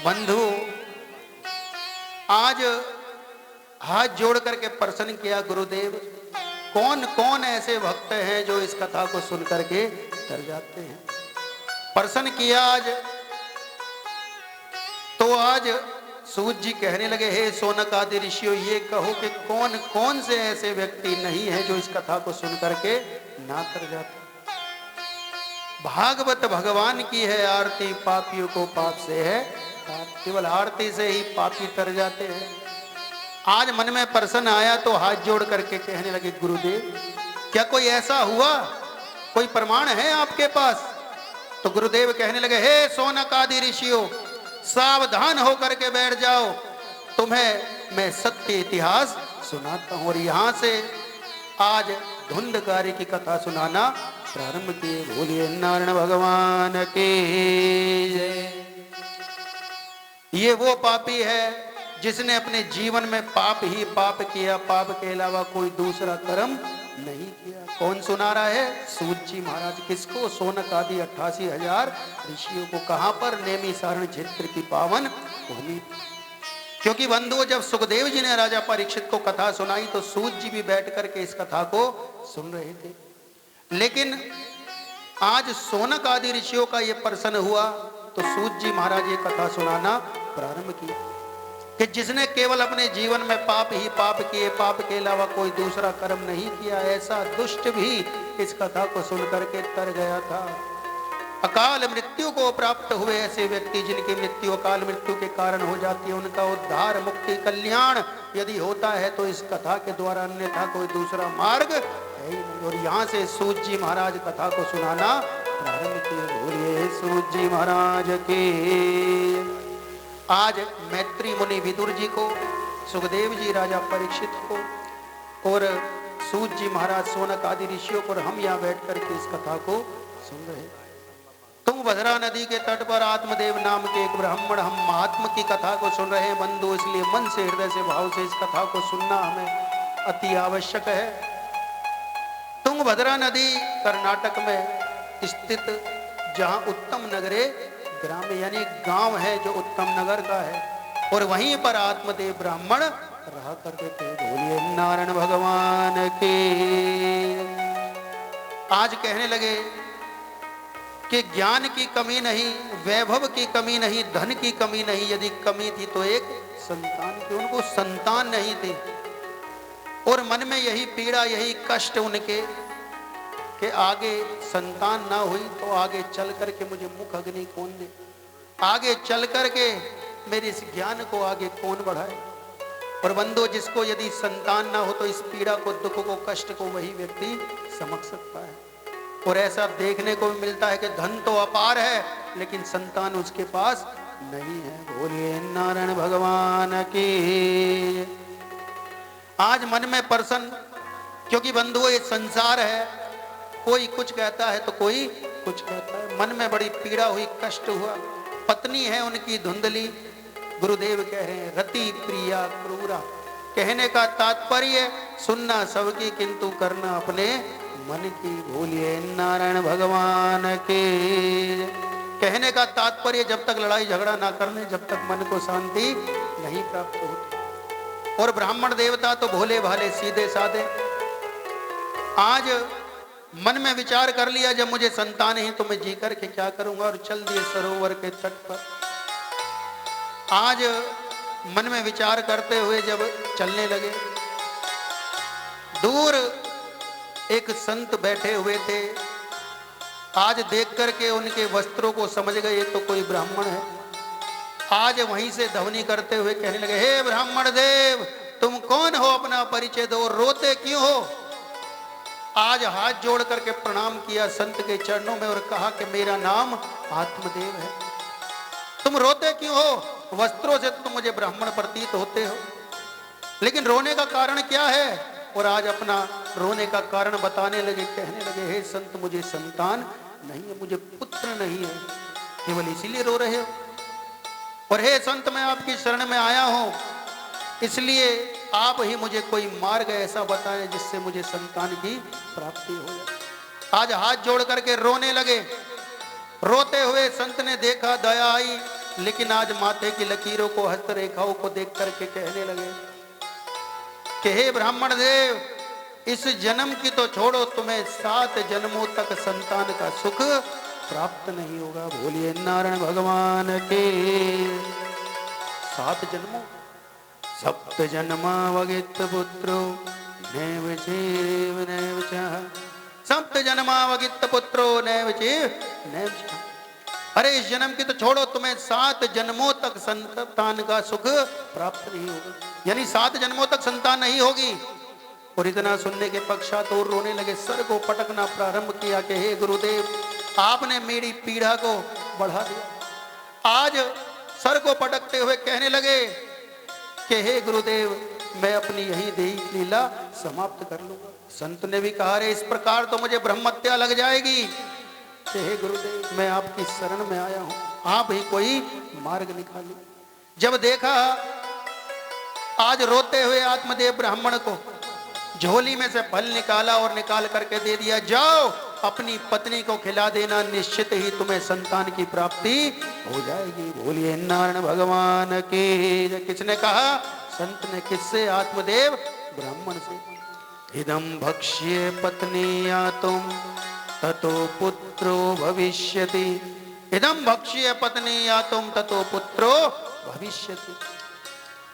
बंधु आज हाथ जोड़ करके प्रश्न किया, गुरुदेव कौन कौन ऐसे भक्त हैं जो इस कथा को सुन करके डर जाते हैं। प्रश्न किया आज तो आज सूत जी कहने लगे, हे सोनक आदि ऋषियों, ये कहो कि कौन कौन से ऐसे व्यक्ति नहीं हैं जो इस कथा को सुन करके ना कर जाते। भागवत भगवान की है आरती, पापियों को पाप से है, केवल आरती से ही पापी तर जाते हैं। आज मन में प्रश्न आया तो हाथ जोड़ करके कहने लगे, गुरुदेव क्या कोई ऐसा हुआ, कोई प्रमाण है आपके पास। तो गुरुदेव कहने लगे, हे सोनक आदि ऋषियों, सावधान होकर के बैठ जाओ, तुम्हें मैं सत्य इतिहास सुनाता हूं। और यहां से आज धुंधकारी की कथा सुनाना प्रारंभ किए। बोलिए नारायण भगवान की जय। ये वो पापी है जिसने अपने जीवन में पाप ही पाप किया, पाप के अलावा कोई दूसरा कर्म नहीं किया। कौन सुना रहा है? सूत जी महाराज। किसको? सोनक आदि 88,000 ऋषियों को। कहां पर? नैमिषारण्य क्षेत्र की पावन भूमि। क्योंकि बंधुओं, जब सुखदेव जी ने राजा परीक्षित को कथा सुनाई तो सूत जी भी बैठ करके इस कथा को सुन रहे थे। लेकिन आज सोनक आदि ऋषियों का यह प्रश्न हुआ तो सूत जी महाराज ये कथा सुनाना प्रारंभ किया कि जिसने केवल अपने जीवन में पाप ही पाप किए, पाप के अलावा कोई दूसरा कर्म नहीं किया, ऐसा दुष्ट भी इस कथा को सुन करके तर गया था। अकाल मृत्यु को प्राप्त हुए ऐसे व्यक्ति जिनकी मृत्यु अकाल मृत्यु के कारण हो जाती है, उनका उद्धार, मुक्ति, कल्याण यदि होता है तो इस कथा के द्वारा, अन्यथा कोई दूसरा मार्ग है ही नहीं। और यहाँ से सूत जी महाराज कथा को सुनाना प्रारंभ किए। बोलिए सूत जी महाराज की। आज मैत्री मुनि विदुर जी को, सुखदेव जी राजा परीक्षित को और सूत जी महाराज सोनक आदि ऋषियों को, और हम यहाँ बैठ करके इस कथा को सुन रहे हैं। तुंगभद्रा नदी के तट पर आत्मदेव नाम के एक ब्राह्मण, हम महात्मा की कथा को सुन रहे हैं बंधु। इसलिए मन से, हृदय से, भाव से इस कथा को सुनना हमें अति आवश्यक है। तुंगभद्रा नदी कर्नाटक में स्थित, जहाँ उत्तम नगरे ग्राम यानी गांव है जो उत्तम नगर का है, और वहीं पर आत्मदेव ब्राह्मण रहा करते थे। बोलिए नारायण भगवान के। आज कहने लगे कि ज्ञान की कमी नहीं, वैभव की कमी नहीं, धन की कमी नहीं, यदि कमी थी तो एक संतान की। उनको संतान नहीं थी और मन में यही पीड़ा, यही कष्ट उनके कि आगे संतान ना हुई तो आगे चल करके मुझे मुख अग्नि कौन दे, आगे चल करके मेरे इस ज्ञान को आगे कौन बढ़ाए। और बंधु, जिसको यदि संतान ना हो तो इस पीड़ा को, दुख को, कष्ट को वही व्यक्ति समझ सकता है। और ऐसा देखने को भी मिलता है कि धन तो अपार है लेकिन संतान उसके पास नहीं है। बोलिए नारायण भगवान की। आज मन में प्रसन्न, क्योंकि बंधुओं ये संसार है, कोई कुछ कहता है तो कोई कुछ कहता है। मन में बड़ी पीड़ा हुई, कष्ट हुआ। पत्नी है उनकी धुंधली। गुरुदेव कह रहे हैं रति प्रिया क्रूरा। कहने का तात्पर्य सुनना सबकी किंतु करना अपने मन की। बोलिए नारायण भगवान के। कहने का तात्पर्य जब तक लड़ाई झगड़ा ना करने, जब तक मन को शांति नहीं प्राप्त होती। और ब्राह्मण देवता तो भोले भाले, सीधे साधे। आज मन में विचार कर लिया, जब मुझे संतान ही तो मैं जी करके क्या करूंगा, और चल दिए सरोवर के तट पर। आज मन में विचार करते हुए जब चलने लगे, दूर एक संत बैठे हुए थे। आज देख करके उनके वस्त्रों को समझ गए ये तो कोई ब्राह्मण है। आज वहीं से ध्वनि करते हुए कहने लगे, हे ब्राह्मण देव, तुम कौन हो, अपना परिचय दो, रोते क्यों हो। आज हाथ जोड़ करके प्रणाम किया संत के चरणों में और कहा कि मेरा नाम आत्मदेव है। तुम रोते क्यों हो? वस्त्रों से तुम मुझे ब्राह्मण प्रतीत होते हो, लेकिन रोने का कारण क्या है? और आज अपना रोने का कारण बताने लगे। कहने लगे, हे संत, मुझे संतान नहीं है, मुझे पुत्र नहीं है, केवल इसीलिए रो रहे हो। और हे संत, मैं आपकी शरण में आया हूं, इसलिए आप ही मुझे कोई मार्ग ऐसा बताएं जिससे मुझे संतान की प्राप्ति हो जाए। आज हाथ जोड़ करके रोने लगे। रोते हुए संत ने देखा, दया आई, लेकिन आज माथे की लकीरों को, हस्तरेखाओं को देख करके कहने लगे कि हे ब्राह्मण देव, इस जन्म की तो छोड़ो, तुम्हें 7 जन्मों तक संतान का सुख प्राप्त नहीं होगा। बोलिए नारायण भगवान के। 7 जन्मों, सप्त जन्मावगित पुत्रो नैव जीव नैव चाह, सप्त जन्मावगित पुत्रो नैव जीव नैव चाह। अरे इस जन्म की तो छोड़ो, तुम्हें 7 जन्मों तक संतान का सुख प्राप्त नहीं होगा, यानी 7 जन्मों तक संतान नहीं होगी। और इतना सुनने के पश्चात और रोने लगे, सर को पटकना प्रारंभ किया कि हे गुरुदेव, आपने मेरी पीड़ा को बढ़ा दिया। आज सर को पटकते हुए कहने लगे कि हे गुरुदेव, मैं अपनी यही देही लीला समाप्त कर लूंगा। संत ने भी कहा, रे इस प्रकार तो मुझे ब्रह्महत्या लग जाएगी। कि हे गुरुदेव, मैं आपकी शरण में आया हूं, आप ही कोई मार्ग निकालिए। जब देखा आज रोते हुए आत्मदेव ब्राह्मण को, झोली में से फल निकाला और निकाल करके दे दिया, जाओ अपनी पत्नी को खिला देना, निश्चित ही तुम्हें संतान की प्राप्ति हो जाएगी। बोलिए नारायण भगवान की। किसने कहा? संत ने। किससे? आत्मदेव ब्राह्मण से। इदं भक्ष्ये पत्नीया तुम ततो पुत्रो भविष्यति, इदं भक्ष्ये पत्नीया तुम ततो पुत्रो भविष्यति।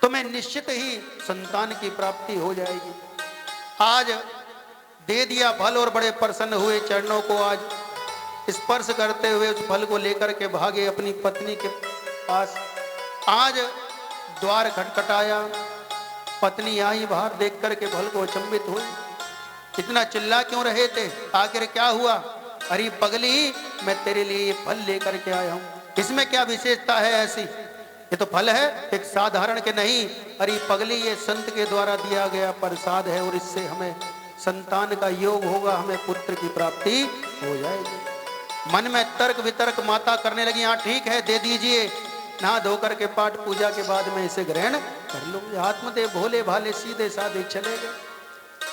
तुम्हें निश्चित ही संतान की प्राप्ति हो जाएगी। आज दे दिया फल और बड़े प्रसन्न हुए, चरणों को आज स्पर्श करते हुए उस फल को लेकर के भागे अपनी पत्नी के पास। आज द्वार खटखटाया, पत्नी आई बाहर, देख करके फल को अचंभित हुई। इतना चिल्ला क्यों रहे थे? आखिर क्या हुआ? अरे पगली, मैं तेरे लिए ये फल लेकर के आया हूं, इसमें क्या विशेषता है ऐसी? ये तो फल है, एक साधारण के नहीं। अरे पगली, ये संत के द्वारा दिया गया प्रसाद है और इससे हमें संतान का योग होगा, हमें पुत्र की प्राप्ति हो जाएगी। मन में तर्क वितर्क माता करने लगी, हाँ ठीक है, दे दीजिए, नहा धोकर के पाठ पूजा के बाद में इसे ग्रहण कर लूंगी। आत्मदेव भोले भाले सीधे साधे चले गए।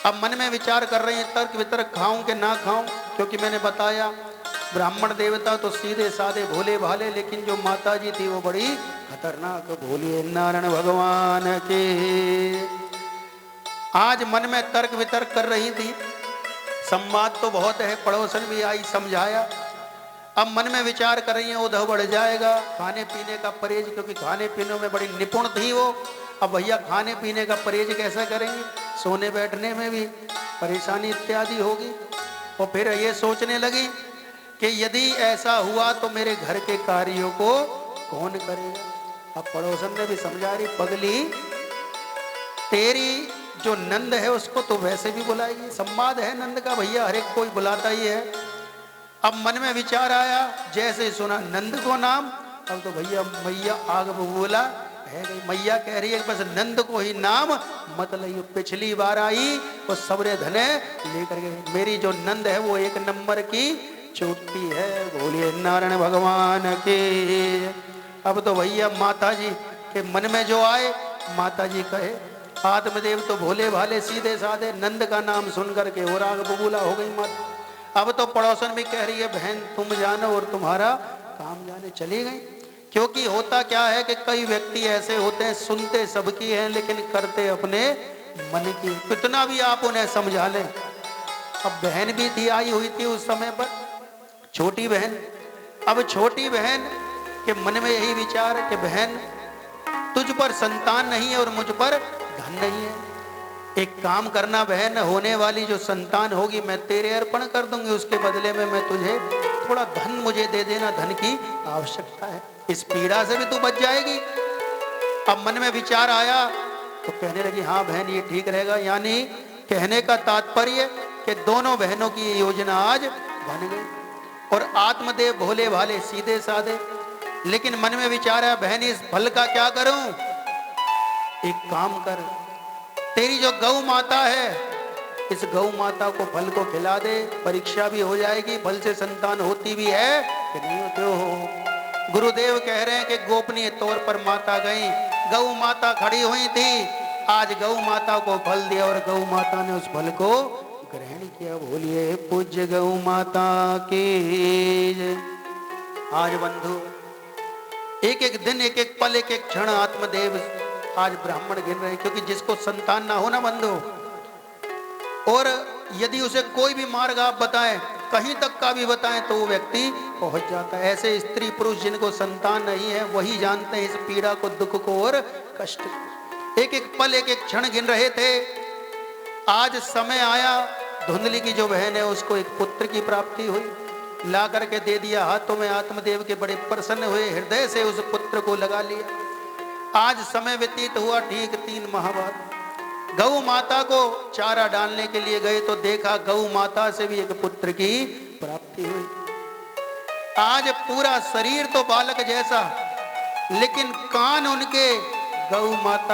अब मन में विचार कर रहे हैं, तर्क वितर्क खाऊं कि ना खाऊं, क्योंकि मैंने बताया ब्राह्मण देवता तो सीधे साधे भोले भाले, लेकिन जो माता जी थी वो बड़ी खतरनाक। बोलिए नारायण भगवान के। आज मन में तर्क वितर्क कर रही थी, संवाद तो बहुत है, पड़ोसन भी आई समझाया। अब मन में विचार कर रही है, उधव बढ़ जाएगा, खाने पीने का परहेज, क्योंकि खाने पीने में बड़ी निपुण थी वो। अब भैया खाने पीने का परहेज कैसे करेंगे, सोने बैठने में भी परेशानी इत्यादि होगी। और फिर ये सोचने लगी कि यदि ऐसा हुआ तो मेरे घर के कार्यों को कौन करेगा। अब पड़ोसन ने भी समझा रही, पगली तेरी जो नंद है उसको तो वैसे भी बुलाएगी, संवाद है नंद का भैया, हर एक कोई बुलाता ही है। अब मन में विचार आया, जैसे सुना नंद को नाम, अब तो भैया मैया आग बोला है गई। मैया कह रही है बस नंद को ही नाम मत लियो। पिछली बार आई वो सबरे धने लेकर गए, मेरी जो नंद है वो 1 नंबर की चोटी है। बोलिए नारायण भगवान के। अब तो भैया माता जी के मन में जो आए माता जी कहे। आत्मदेव तो भोले भाले सीधे साधे, नंद का नाम सुन करके और आग बबूला हो गई माता। अब तो पड़ोसन भी कह रही है, बहन तुम जानो और तुम्हारा काम जाने, चली गई। क्योंकि होता क्या है कि कई व्यक्ति ऐसे होते हैं, सुनते सबकी हैं लेकिन करते अपने मन की। कितना भी आप उन्हें समझा लें। अब बहन भी थी, आई हुई थी उस समय पर, छोटी बहन। अब छोटी बहन के मन में यही विचार कि बहन तुझ पर संतान नहीं है और मुझ पर धन नहीं है। एक काम करना बहन, होने वाली जो संतान होगी मैं तेरे अर्पण कर दूंगी, उसके बदले में मैं तुझे थोड़ा धन मुझे दे देना, धन की आवश्यकता है, इस पीड़ा से भी तू बच जाएगी। अब मन में विचार आया तो कहने लगी, हाँ बहन ये ठीक रहेगा। यानी कहने का तात्पर्य कि दोनों बहनों की योजना आज बन गई। और आत्मदेव भोले भाले सीधे साधे, लेकिन मन में विचार आया, बहन इस फल का क्या करूं? एक काम कर, तेरी जो गौ माता है इस गौ माता को फल को खिला दे, परीक्षा भी हो जाएगी, फल से संतान होती भी है कि नहीं होती हो। गुरुदेव कह रहे हैं कि गोपनीय तौर पर माता गई, गौ माता खड़ी हुई थी, आज गौ माता को फल दिया और गौ माता ने उस फल को ग्रहण किया। बोलिए पूज्य गौ माता की। आज बंधु एक एक दिन, एक एक पल, एक एक क्षण आत्मदेव आज ब्राह्मण गिन रहे हैं, क्योंकि जिसको संतान ना हो ना बंधु, और यदि उसे कोई भी मार्ग आप बताएं, कहीं तक का भी बताएं, तो वो व्यक्ति पहुंच जाता है। ऐसे स्त्री पुरुष जिनको संतान नहीं है वही जानते हैं इस पीड़ा को, दुख को और कष्ट को। एक एक पल, एक एक क्षण गिन रहे थे। आज समय आया, धुंधली की जो बहन है उसको एक पुत्र की प्राप्ति हुई, ला करके दे दिया हाथों में। आत्मदेव के बड़े प्रसन्न हुए, हृदय से उस पुत्र को लगा लिया। आज समय व्यतीत हुआ ठीक 3 माह बाद। गौ माता को चारा डालने के लिए गए तो देखा गौ माता से भी एक पुत्र की प्राप्ति हुई। आज पूरा शरीर तो बालक जैसा, लेकिन कान उनके गौ माता